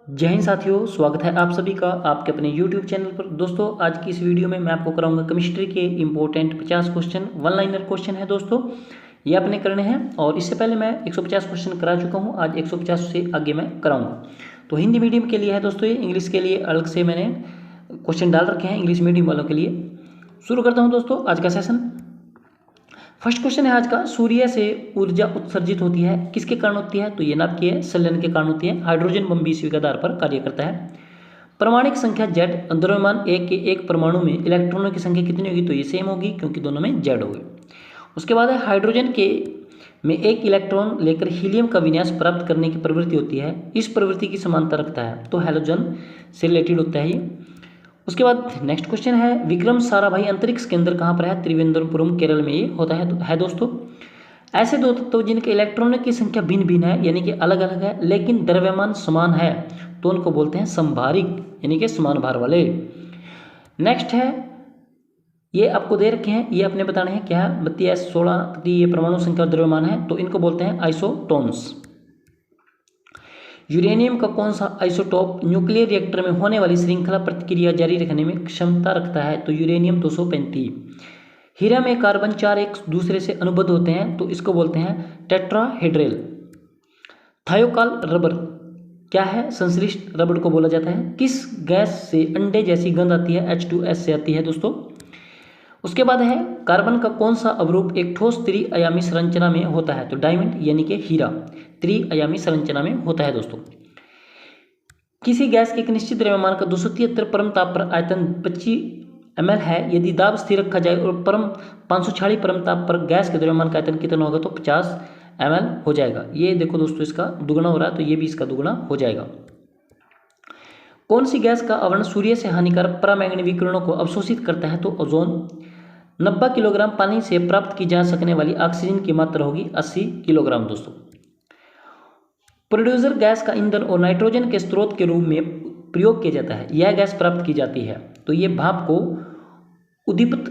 जय हिंद साथियों, स्वागत है आप सभी का आपके अपने YouTube चैनल पर। दोस्तों, आज की इस वीडियो में मैं आपको कराऊंगा केमिस्ट्री के important 50 question, one liner question है दोस्तों, ये आपने करने हैं। और इससे पहले मैं 150 क्वेश्चन करा चुका हूं, आज 150 से आगे मैं कराऊंगा। तो हिंदी मीडियम के लिए है दोस्तों, ये इंग्लिश के लिए अलग से मैंने क्वेश्चन डाल रखे हैं इंग्लिश मीडियम वालों के लिए। शुरू करता हूँ दोस्तों आज का सेशन। फर्स्ट क्वेश्चन है आज का, सूर्य से ऊर्जा उत्सर्जित होती है, किसके कारण होती है? तो ये नाभिकीय है, संलयन के कारण होती है। हाइड्रोजन बम भी इसी के आधार पर कार्य करता है। परमाणुक संख्या जेड, द्रव्यमान एक के एक परमाणु में इलेक्ट्रॉनों की संख्या कितनी होगी? तो ये सेम होगी क्योंकि दोनों में जेड होगी। उसके बाद है हाइड्रोजन के में एक इलेक्ट्रॉन लेकर हीलियम का विन्यास प्राप्त करने की प्रवृत्ति होती है, इस प्रवृत्ति की समानता रखता है। तो हैलोजन से रिलेटेड होता है ये। उसके बाद नेक्स्ट क्वेश्चन है, विक्रम साराभाई अंतरिक्ष केंद्र कहाँ पर है? त्रिवेंद्रपुरम केरल में ये होता है दोस्तों। ऐसे दो तत्व जिनके इलेक्ट्रॉनों की संख्या भिन्न भिन्न है, यानी कि अलग अलग है, लेकिन द्रव्यमान समान है, तो उनको बोलते हैं समभारिक, यानी कि समान भार वाले। नेक्स्ट है, ये आपको दे रखे हैं, ये आपने बताना है क्या है। 32S16 की ये परमाणु संख्या और द्रव्यमान है, तो इनको बोलते हैं आइसोटोन्स। यूरेनियम का कौन सा आइसोटोप न्यूक्लियर रिएक्टर में होने वाली श्रृंखला प्रतिक्रिया जारी रखने में क्षमता रखता है? तो यूरेनियम 235। हीरा में कार्बन 4 एक दूसरे से अनुबद्ध होते हैं, तो इसको बोलते हैं टेट्राहेड्रल। थायोकाल रबर क्या है? संश्लिष्ट रबर को बोला जाता है। किस गैस से अंडे जैसी गंध आती है? H2S से आती है दोस्तों। उसके बाद है, कार्बन का कौन सा अवरूप एक ठोस त्रिआयामी संरचना में होता है? तो डायमंड यानी कि हीरा त्रिआयामी संरचना में होता है दोस्तों। किसी गैस के एक निश्चित द्रव्यमान का 273 परम ताप पर आयतन 25 ml है, यदि दाब स्थिर रखा जाए और 546 परम ताप पर गैस के द्रव्यमान का आयतन कितना होगा? तो 50 ml हो जाएगा। ये देखो दोस्तों, इसका दुगुना हो रहा है, तो ये भी इसका दुगुना हो जाएगा। कौन सी गैस का आवरण सूर्य से हानिकारक पराबैंगनी विकिरणों को अवशोषित करता है? तो ओजोन। 90 किलोग्राम पानी से प्राप्त की जा सकने वाली ऑक्सीजन की मात्रा होगी 80 किलोग्राम दोस्तों। प्रोड्यूसर गैस का ईंधन और नाइट्रोजन के स्रोत के रूप में प्रयोग किया जाता है, यह गैस प्राप्त की जाती है, तो ये भाप को उद्दीपित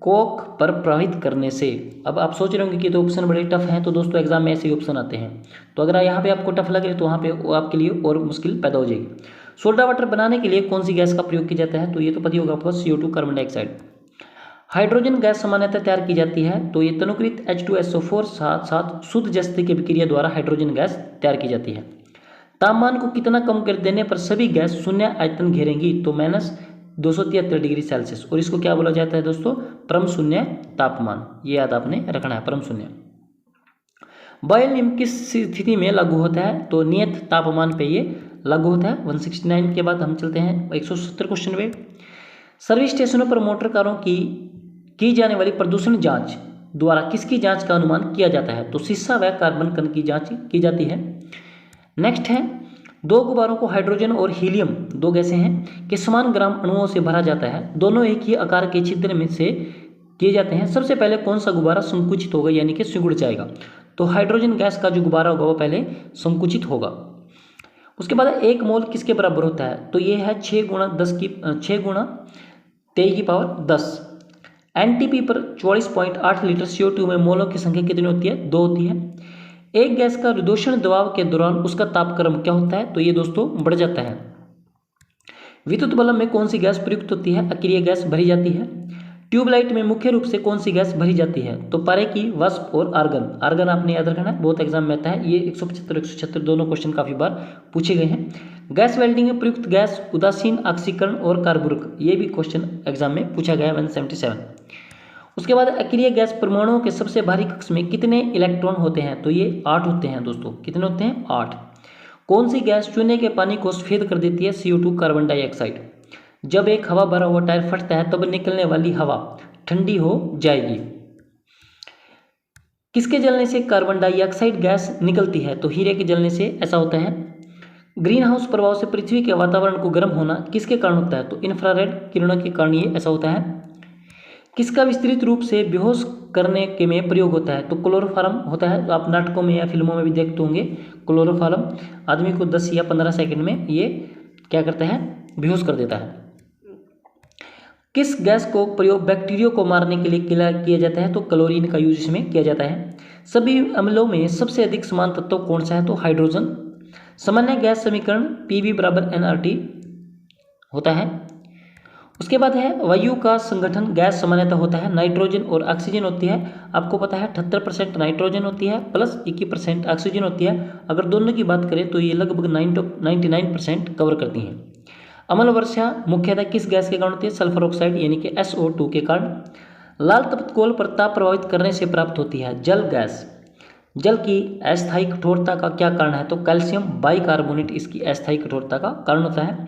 कोक पर प्रभावित करने से। अब आप सोच रहे होंगे कि तो ऑप्शन बड़े टफ हैं, तो दोस्तों एग्जाम में ऐसे ही ऑप्शन आते हैं, तो अगर यहाँ पे आपको टफ लग रहे तो वहाँ पे आपके लिए और मुश्किल पैदा हो जाएगी। सोडा वाटर बनाने के लिए कौन सी गैस का प्रयोग किया जाता है? तो ये तो पता ही होगा आपको, CO2 carbon dioxide. Hydrogen gas सामान्यतः तैयार की जाती है, तो ये तनुकृत H2SO4 साथ शुद्ध जस्ते की विक्रिया द्वारा हाइड्रोजन गैस तैयार की जाती है। तापमान को कितना कम कर देने पर सभी गैस शून्य आयतन घेरेंगी? तो -273 डिग्री सेल्सियस, और इसको क्या बोला जाता है दोस्तों? परम शून्य तापमान। ये याद आपने रखना है, परम शून्य। बॉयल नियम किस स्थिति में लागू होता है? तो नियत तापमान पे ये लागू होता है। 169 के बाद हम चलते हैं 170 क्वेश्चन पे। सर्विस स्टेशनों पर मोटर कारों की जाने वाली प्रदूषण जांच द्वारा किसकी जांच का अनुमान किया जाता है? तो शीशा व कार्बन कण की जांच की जाती है। नेक्स्ट है, दो गुब्बारों को हाइड्रोजन और हीलियम, दो गैसें हैं, के समान ग्राम अणुओं से भरा जाता है, दोनों एक ही आकार के छिद्र में से किए जाते हैं। सबसे पहले कौन सा गुब्बारा संकुचित होगा, यानी कि सिकुड़ जाएगा? तो हाइड्रोजन गैस का जो गुब्बारा होगा वो पहले संकुचित होगा। उसके बाद 1 मोल किसके बराबर होता है? तो ये है 6 गुणा 23 की पावर 10। NTP पर 44.8 लीटर CO2 में मोलों की संख्या कितनी होती है? 2 होती है। एक गैस का विदूषण दबाव के दौरान उसका तापक्रम क्या होता है? तो ये दोस्तों बढ़ जाता है। विद्युत बल्ब में कौन सी गैस प्रयुक्त होती है? अक्रिय गैस भरी जाती है। ट्यूबलाइट में मुख्य रूप से कौन सी गैस भरी जाती है? तो पारे की, वाष्प और आर्गन। आर्गन आपने याद रखना है, बहुत एग्जाम में आता है। ये 175 176 दोनों क्वेश्चन काफी बार पूछे गए हैं। गैस वेल्डिंग में प्रयुक्त गैस उदासीन ऑक्सीकरण और कार्बुरक, ये भी क्वेश्चन एग्जाम में पूछा गया है 177। उसके बाद अक्रिय गैस परमाणुओं के सबसे भारी कक्ष में कितने इलेक्ट्रॉन होते हैं? तो ये 8 होते हैं दोस्तों। कितने होते हैं? 8। कौन सी गैस चूने के पानी को सफेद कर देती है? CO2 carbon dioxide. जब एक हवा भरा हुआ टायर फटता है तब निकलने वाली हवा ठंडी हो जाएगी। किसके जलने से कार्बन डाइऑक्साइड गैस निकलती है? तो हीरे के जलने से ऐसा होता है। ग्रीन हाउस प्रभाव से पृथ्वी के वातावरण को गर्म होना किसके कारण होता है? तो इंफ्रारेड किरणों के कारण ये ऐसा होता है। किसका विस्तृत रूप से बेहोश करने के में प्रयोग होता है? तो क्लोरोफॉर्म होता है। तो आप नाटकों में या फिल्मों में भी देखते होंगे, क्लोरोफॉर्म आदमी को 10 या 15 सेकंड में ये क्या करता है? बेहोश कर देता है। किस गैस को प्रयोग बैक्टीरिया को मारने के लिए किया जाता है? तो क्लोरीन का यूज इसमें किया जाता है। सभी अम्लों में सबसे अधिक समान तत्व कौन सा है? तो हाइड्रोजन। सामान्य गैस समीकरण PV बराबर nRT होता है। उसके बाद है वायु का संगठन गैस सामान्यतः होता है नाइट्रोजन और ऑक्सीजन होती है। आपको पता है 78% नाइट्रोजन होती है प्लस 21% ऑक्सीजन होती है। अगर दोनों की बात करें तो ये लगभग 99% कवर करती हैं। अम्ल वर्षा मुख्यतः किस गैस के कारण होती है? सल्फर ऑक्साइड यानी कि SO2 के कारण। लाल तप्तकोल पर ताप प्रभावित करने से प्राप्त होती है जल गैस। जल की अस्थायी कठोरता का क्या कारण है? तो कैल्शियम बाइकार्बोनेट इसकी अस्थायी कठोरता का कारण होता है।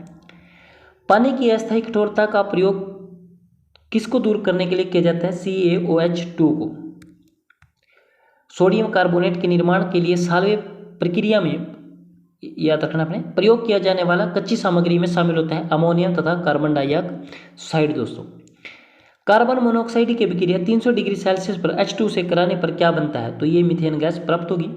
पानी की अस्थायी कठोरता का प्रयोग किसको दूर करने के लिए किया जाता है? CaOH2 को। सोडियम कार्बोनेट के निर्माण के लिए साल्वे प्रक्रिया में याद रखना अपने प्रयोग किया जाने वाला कच्ची सामग्री में शामिल होता है अमोनिया तथा कार्बन डाइऑक्साइड। दोस्तों, कार्बन मोनोऑक्साइड की अभिक्रिया 300 डिग्री सेल्सियस पर H2 से कराने पर क्या बनता है? तो ये मीथेन गैस प्राप्त होगी।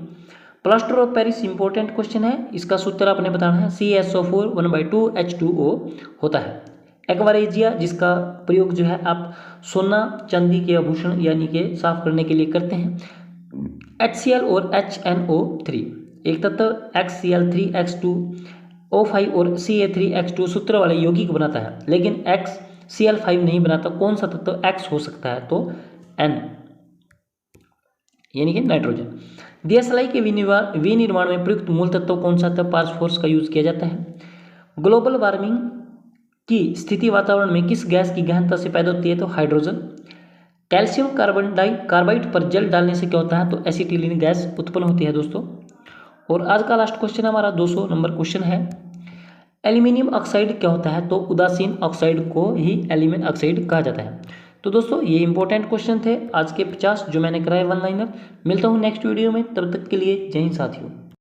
Plaster of Paris important question है, इसका सूत्र आपने बताना है। CaSO4 1/2 H2O होता है। एक्वारेजिया जिसका प्रयोग जो है आप सोना चांदी के आभूषण यानी कि साफ करने के लिए करते हैं। HCl और HNO3 एक तत्व HCl3X2O5 और Ca3X2 सूत्र वाले यौगिक बनाता है, लेकिन HCl5 नहीं बनाता। कौन सा तत्व X हो सकता है? तो N यानी कि नाइट्रोजन। दियासलाई के विनिर्माण में प्रयुक्त मूल तत्व कौन सा था? फास्फोरस का यूज किया जाता है। ग्लोबल वार्मिंग की स्थिति वातावरण में किस गैस की गहनता से पैदा होती है? तो हाइड्रोजन। कैल्शियम कार्बाइड पर जल डालने से क्या होता है? तो एसिटिलीन गैस उत्पन्न होती है। दोस्तों, और आज का लास्ट क्वेश्चन हमारा 200 नंबर क्वेश्चन है। एल्यूमिनियम ऑक्साइड क्या होता है? तो उदासीन ऑक्साइड को ही एल्यूमिनियम ऑक्साइड कहा जाता है। तो दोस्तों, ये इंपॉर्टेंट क्वेश्चन थे आज के 50 जो मैंने कराए वन लाइनर। मिलता हूँ नेक्स्ट वीडियो में, तब तक के लिए जय हिंद साथियों।